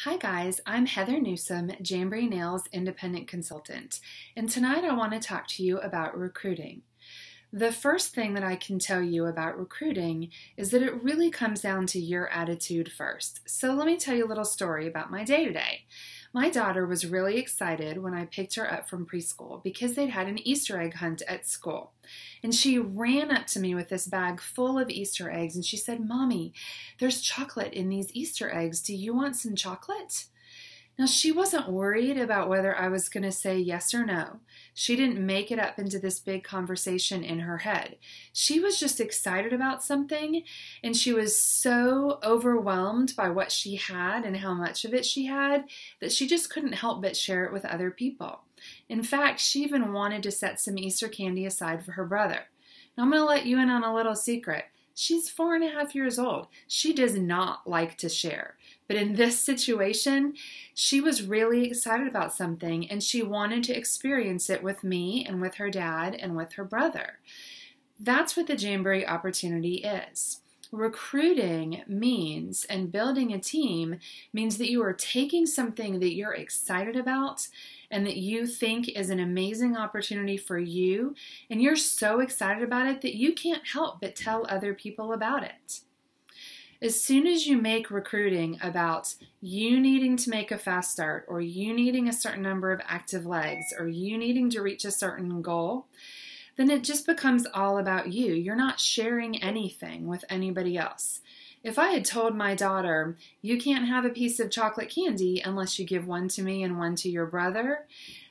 Hi guys, I'm Heather Newsom, Jamberry Nails Independent Consultant, and tonight I want to talk to you about recruiting. The first thing that I can tell you about recruiting is that it really comes down to your attitude first. So let me tell you a little story about my day today. My daughter was really excited when I picked her up from preschool because they'd had an Easter egg hunt at school. And she ran up to me with this bag full of Easter eggs and she said, "Mommy, there's chocolate in these Easter eggs. Do you want some chocolate?" Now, she wasn't worried about whether I was going to say yes or no. She didn't make it up into this big conversation in her head. She was just excited about something, and she was so overwhelmed by what she had and how much of it she had that she just couldn't help but share it with other people. In fact, she even wanted to set some Easter candy aside for her brother. Now, I'm going to let you in on a little secret. She's 4.5 years old. She does not like to share. But in this situation, she was really excited about something and she wanted to experience it with me and with her dad and with her brother. That's what the Jamberry opportunity is. Recruiting means, and building a team means that you are taking something that you're excited about and that you think is an amazing opportunity for you, and you're so excited about it that you can't help but tell other people about it. As soon as you make recruiting about you needing to make a fast start, or you needing a certain number of active legs, or you needing to reach a certain goal, then it just becomes all about you. You're not sharing anything with anybody else. If I had told my daughter, "You can't have a piece of chocolate candy unless you give one to me and one to your brother,"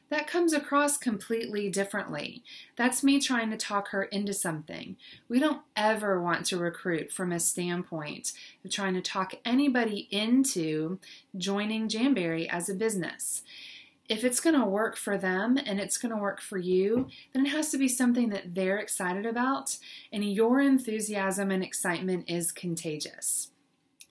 that comes across completely differently. That's me trying to talk her into something. We don't ever want to recruit from a standpoint of trying to talk anybody into joining Jamberry as a business. If it's going to work for them and it's going to work for you, then it has to be something that they're excited about, and your enthusiasm and excitement is contagious.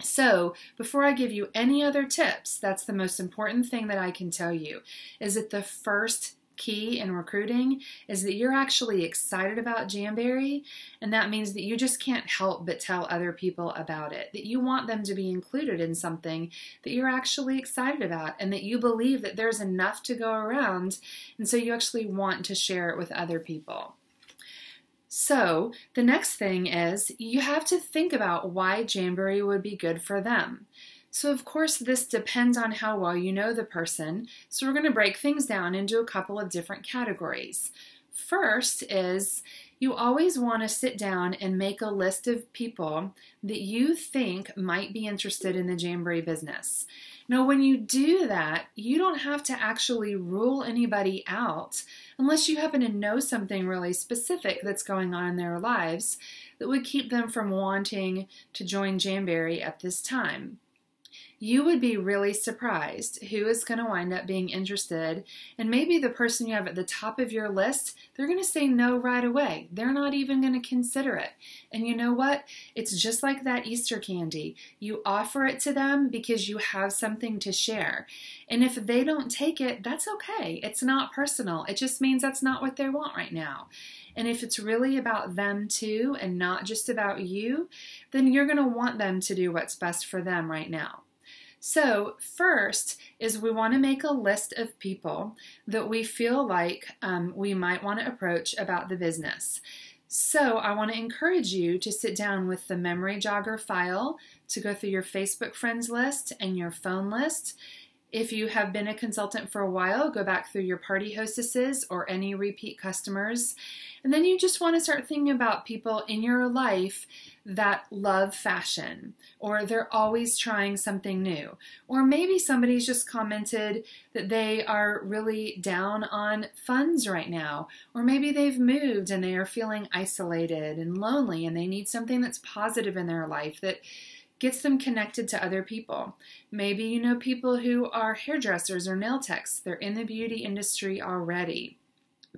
So, before I give you any other tips, that's the most important thing that I can tell you, is that the first key in recruiting is that you're actually excited about Jamberry, and that means that you just can't help but tell other people about it, that you want them to be included in something that you're actually excited about, and that you believe that there's enough to go around, and so you actually want to share it with other people. So the next thing is you have to think about why Jamberry would be good for them. So of course this depends on how well you know the person, so we're going to break things down into a couple of different categories. First is you always want to sit down and make a list of people that you think might be interested in the Jamberry business. Now, when you do that, you don't have to actually rule anybody out unless you happen to know something really specific that's going on in their lives that would keep them from wanting to join Jamberry at this time. You would be really surprised who is going to wind up being interested, and maybe the person you have at the top of your list, they're going to say no right away. They're not even going to consider it. And you know what? It's just like that Easter candy. You offer it to them because you have something to share. And if they don't take it, that's okay. It's not personal. It just means that's not what they want right now. And if it's really about them too and not just about you, then you're going to want them to do what's best for them right now. So first is we want to make a list of people that we feel like we might want to approach about the business. So I want to encourage you to sit down with the memory jogger file to go through your Facebook friends list and your phone list. If you have been a consultant for a while, go back through your party hostesses or any repeat customers. And then you just want to start thinking about people in your life that love fashion, or they're always trying something new. Or maybe somebody's just commented that they are really down on funds right now. Or maybe they've moved and they are feeling isolated and lonely and they need something that's positive in their life that gets them connected to other people. Maybe you know people who are hairdressers or nail techs. They're in the beauty industry already.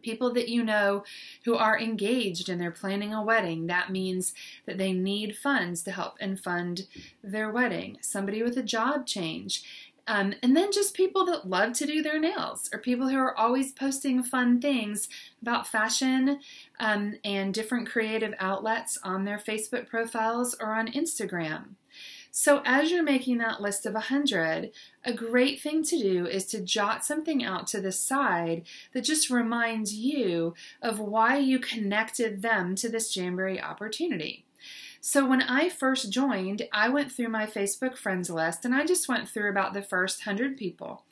People that you know who are engaged and they're planning a wedding. That means that they need funds to help and fund their wedding. Somebody with a job change. And then just people that love to do their nails, or people who are always posting fun things about fashion and different creative outlets on their Facebook profiles or on Instagram. So as you're making that list of 100, a great thing to do is to jot something out to the side that just reminds you of why you connected them to this Jamberry opportunity. So when I first joined, I went through my Facebook friends list and I just went through about the first 100 people.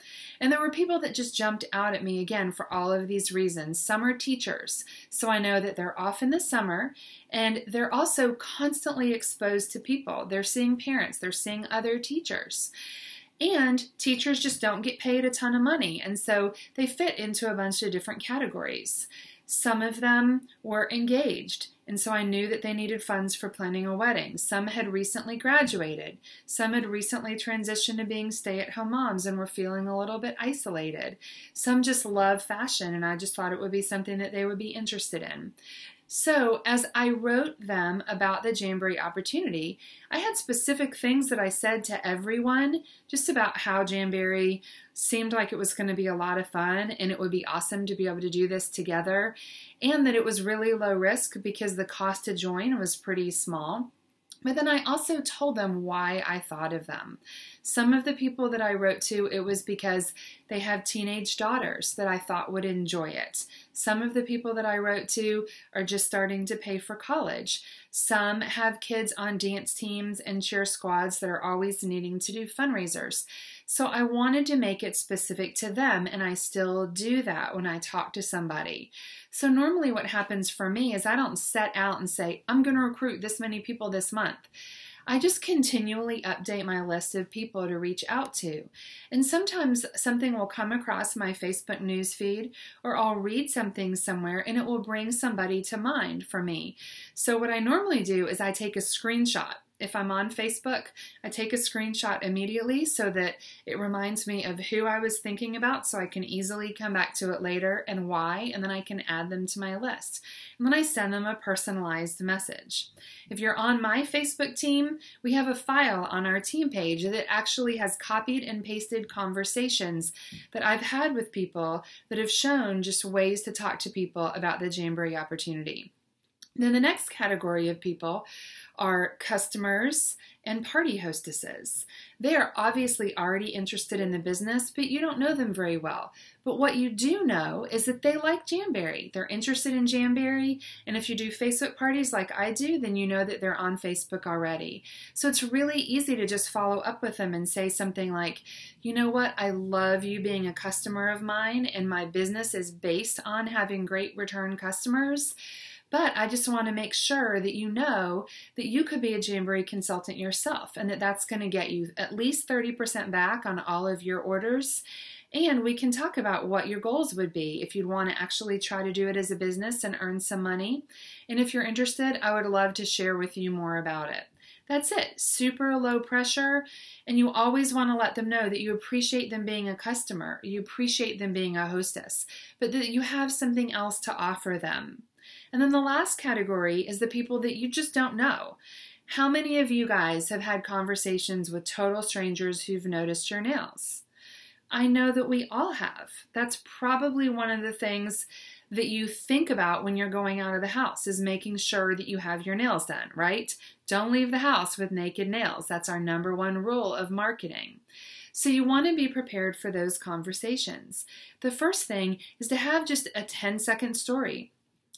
And there were people that just jumped out at me again for all of these reasons. Some are teachers, so I know that they're off in the summer and they're also constantly exposed to people. They're seeing parents, they're seeing other teachers. And teachers just don't get paid a ton of money, and so they fit into a bunch of different categories. Some of them were engaged, and so I knew that they needed funds for planning a wedding. Some had recently graduated. Some had recently transitioned to being stay-at-home moms and were feeling a little bit isolated. Some just love fashion, and I just thought it would be something that they would be interested in. So as I wrote them about the Jamberry opportunity, I had specific things that I said to everyone just about how Jamberry seemed like it was going to be a lot of fun and it would be awesome to be able to do this together, and that it was really low risk because the cost to join was pretty small. But then I also told them why I thought of them. Some of the people that I wrote to, it was because they have teenage daughters that I thought would enjoy it. Some of the people that I wrote to are just starting to pay for college. Some have kids on dance teams and cheer squads that are always needing to do fundraisers. So I wanted to make it specific to them, and I still do that when I talk to somebody. So normally what happens for me is I don't set out and say, I'm going to recruit this many people this month. I just continually update my list of people to reach out to. And sometimes something will come across my Facebook news feed, or I'll read something somewhere and it will bring somebody to mind for me. So what I normally do is I take a screenshot. If I'm on Facebook, I take a screenshot immediately so that it reminds me of who I was thinking about, so I can easily come back to it later and why, and then I can add them to my list. And then I send them a personalized message. If you're on my Facebook team, we have a file on our team page that actually has copied and pasted conversations that I've had with people that have shown just ways to talk to people about the Jamberry opportunity. Then the next category of people are customers and party hostesses. They are obviously already interested in the business, but you don't know them very well. But what you do know is that they like Jamberry. They're interested in Jamberry, and if you do Facebook parties like I do, then you know that they're on Facebook already. So it's really easy to just follow up with them and say something like, you know what, I love you being a customer of mine, and my business is based on having great return customers. But I just want to make sure that you know that you could be a Jamberry consultant yourself, and that that's going to get you at least 30% back on all of your orders. And we can talk about what your goals would be if you'd want to actually try to do it as a business and earn some money. And if you're interested, I would love to share with you more about it. That's it. Super low pressure. And you always want to let them know that you appreciate them being a customer, you appreciate them being a hostess, but that you have something else to offer them. And then the last category is the people that you just don't know. How many of you guys have had conversations with total strangers who've noticed your nails? I know that we all have. That's probably one of the things that you think about when you're going out of the house, is making sure that you have your nails done, right? Don't leave the house with naked nails. That's our #1 rule of marketing. So you want to be prepared for those conversations. The first thing is to have just a 10-second story.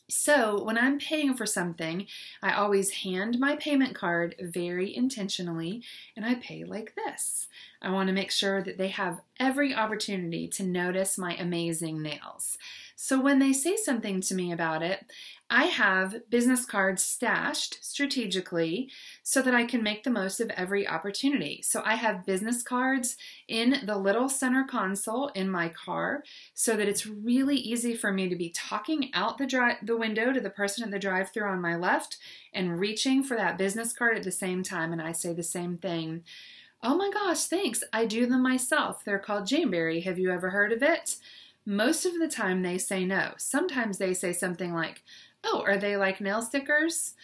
So when I'm paying for something, I always hand my payment card very intentionally, and I pay like this. I want to make sure that they have every opportunity to notice my amazing nails. So when they say something to me about it, I have business cards stashed strategically so that I can make the most of every opportunity. So I have business cards in the little center console in my car so that it's really easy for me to be talking out the window to the person at the drive-thru on my left and reaching for that business card at the same time, and I say the same thing. Oh my gosh, thanks. I do them myself. They're called Jamberry. Have you ever heard of it? Most of the time they say no. Sometimes they say something like, oh, are they like nail stickers?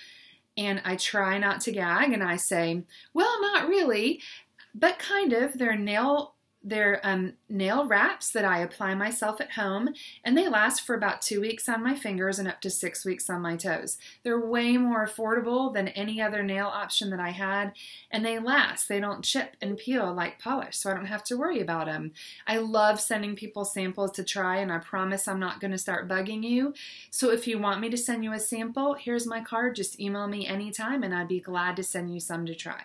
And I try not to gag and I say, well, not really, but kind of. They're nail They're nail wraps that I apply myself at home, and they last for about 2 weeks on my fingers and up to 6 weeks on my toes. They're way more affordable than any other nail option that I had, and they last. They don't chip and peel like polish, so I don't have to worry about them. I love sending people samples to try, and I promise I'm not going to start bugging you. So if you want me to send you a sample, here's my card. Just email me anytime, and I'd be glad to send you some to try.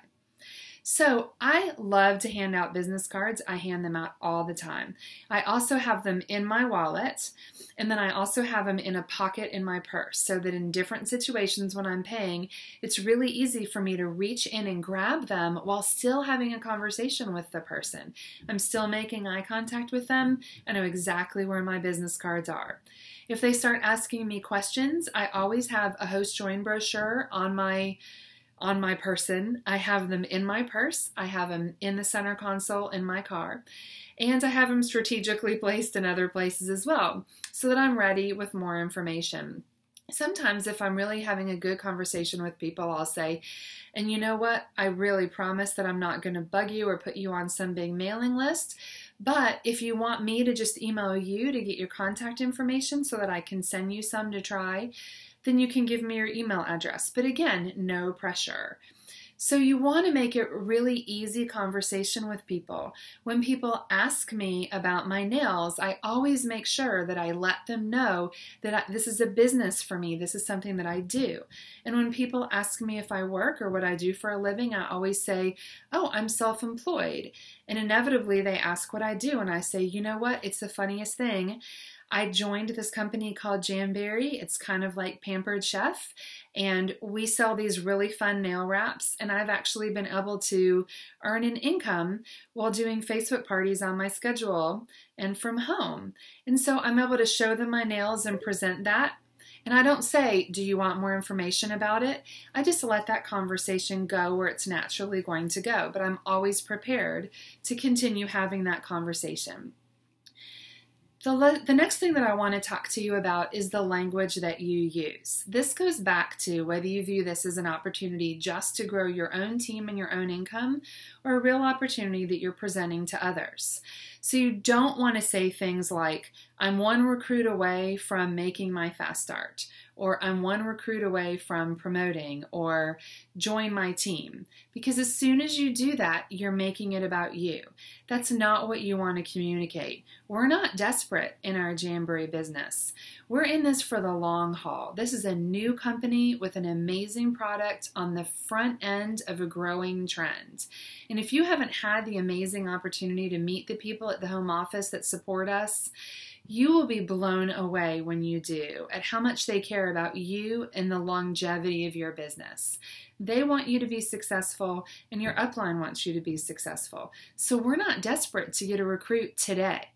So I love to hand out business cards. I hand them out all the time. I also have them in my wallet, and then I also have them in a pocket in my purse so that in different situations when I'm paying, it's really easy for me to reach in and grab them while still having a conversation with the person. I'm still making eye contact with them. I know exactly where my business cards are. If they start asking me questions, I always have a host join brochure on my person. I have them in my purse. I have them in the center console in my car. And I have them strategically placed in other places as well so that I'm ready with more information. Sometimes if I'm really having a good conversation with people, I'll say, and you know what? I really promise that I'm not going to bug you or put you on some big mailing list. But if you want me to just email you to get your contact information so that I can send you some to try, then you can give me your email address. But again, no pressure. So you want to make it really easy conversation with people. When people ask me about my nails, I always make sure that I let them know that this is a business for me. This is something that I do. And when people ask me if I work or what I do for a living, I always say, oh, I'm self-employed. And inevitably they ask what I do. And I say, you know what? It's the funniest thing. I joined this company called Jamberry. It's kind of like Pampered Chef, and we sell these really fun nail wraps, and I've actually been able to earn an income while doing Facebook parties on my schedule and from home. And so I'm able to show them my nails and present that. And I don't say, do you want more information about it? I just let that conversation go where it's naturally going to go, but I'm always prepared to continue having that conversation. The next thing that I want to talk to you about is the language that you use. This goes back to whether you view this as an opportunity just to grow your own team and your own income, or a real opportunity that you're presenting to others. So you don't want to say things like, I'm one recruit away from making my fast start, or I'm one recruit away from promoting, or join my team. Because as soon as you do that, you're making it about you. That's not what you want to communicate. We're not desperate in our Jamberry business. We're in this for the long haul. This is a new company with an amazing product on the front end of a growing trend. And if you haven't had the amazing opportunity to meet the people at the home office that support us, you will be blown away when you do at how much they care about you and the longevity of your business. They want you to be successful, and your upline wants you to be successful. So we're not desperate to get a recruit today.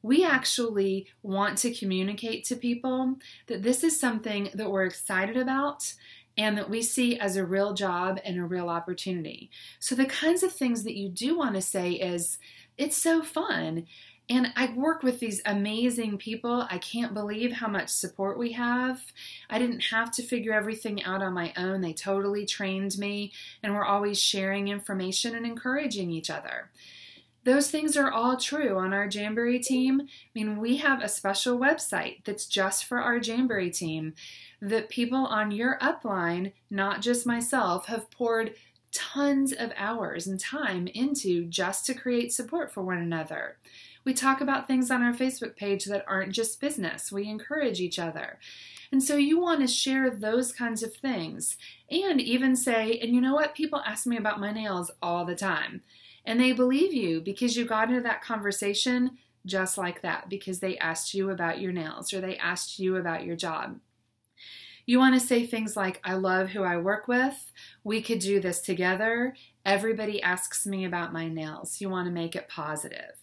We actually want to communicate to people that this is something that we're excited about and that we see as a real job and a real opportunity. So the kinds of things that you do want to say is, it's so fun. And I work with these amazing people. I can't believe how much support we have. I didn't have to figure everything out on my own. They totally trained me, and we're always sharing information and encouraging each other. Those things are all true on our Jamberry team. I mean, we have a special website that's just for our Jamberry team that people on your upline, not just myself, have poured tons of hours and time into just to create support for one another. We talk about things on our Facebook page that aren't just business. We encourage each other. And so you want to share those kinds of things and even say, and you know what? People ask me about my nails all the time. And they believe you because you got into that conversation just like that because they asked you about your nails or they asked you about your job. You want to say things like, I love who I work with. We could do this together. Everybody asks me about my nails. You want to make it positive.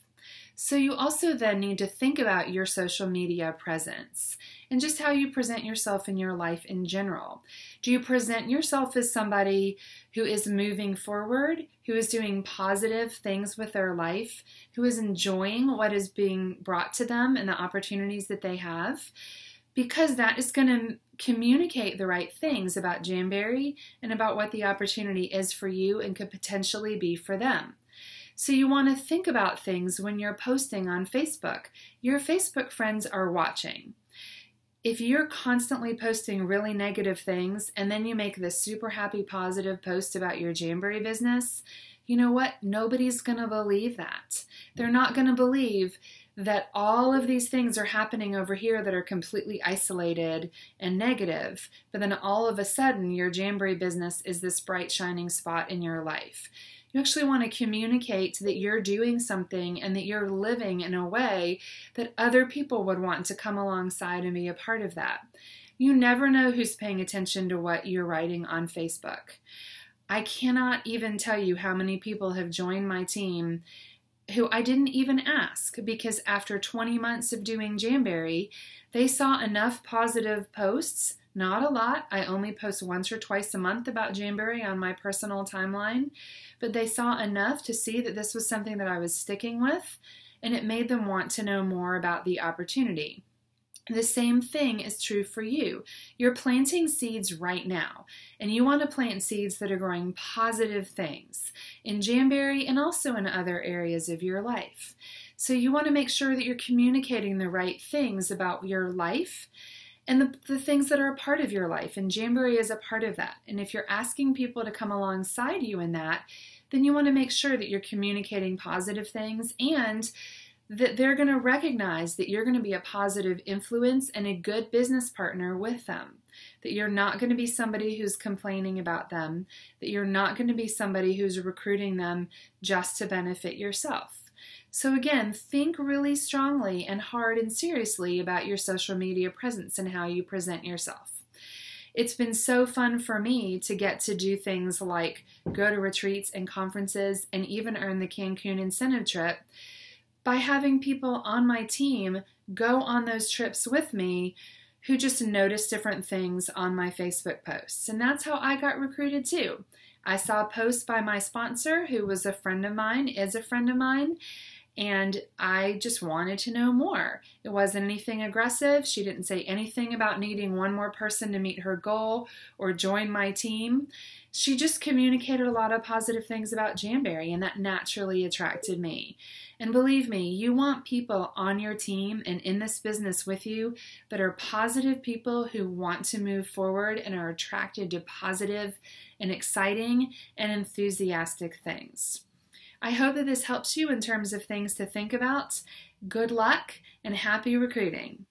So you also then need to think about your social media presence and just how you present yourself in your life in general. Do you present yourself as somebody who is moving forward, who is doing positive things with their life, who is enjoying what is being brought to them and the opportunities that they have? Because that is going to communicate the right things about Jamberry and about what the opportunity is for you and could potentially be for them. So you want to think about things when you're posting on Facebook. Your Facebook friends are watching. If you're constantly posting really negative things and then you make this super happy positive post about your Jamberry business, you know what? Nobody's going to believe that. They're not going to believe that all of these things are happening over here that are completely isolated and negative, but then all of a sudden your Jamberry business is this bright shining spot in your life. You actually want to communicate that you're doing something and that you're living in a way that other people would want to come alongside and be a part of that. You never know who's paying attention to what you're writing on Facebook. I cannot even tell you how many people have joined my team who I didn't even ask, because after 20 months of doing Jamberry, they saw enough positive posts, not a lot. I only post once or twice a month about Jamberry on my personal timeline, but they saw enough to see that this was something that I was sticking with, and it made them want to know more about the opportunity. The same thing is true for you. You're planting seeds right now, and you want to plant seeds that are growing positive things in Jamberry and also in other areas of your life. So you want to make sure that you're communicating the right things about your life and the things that are a part of your life, and Jamberry is a part of that. And if you're asking people to come alongside you in that, then you want to make sure that you're communicating positive things and that they're going to recognize that you're going to be a positive influence and a good business partner with them. That you're not going to be somebody who's complaining about them. That you're not going to be somebody who's recruiting them just to benefit yourself. So again, think really strongly and hard and seriously about your social media presence and how you present yourself. It's been so fun for me to get to do things like go to retreats and conferences and even earn the Cancun incentive trip by having people on my team go on those trips with me who just notice different things on my Facebook posts. And that's how I got recruited too. I saw a post by my sponsor, who was a friend of mine, is a friend of mine, and I just wanted to know more. It wasn't anything aggressive. She didn't say anything about needing one more person to meet her goal or join my team. She just communicated a lot of positive things about Jamberry, and that naturally attracted me. And believe me, you want people on your team and in this business with you that are positive people who want to move forward and are attracted to positive and exciting and enthusiastic things. I hope that this helps you in terms of things to think about. Good luck and happy recruiting.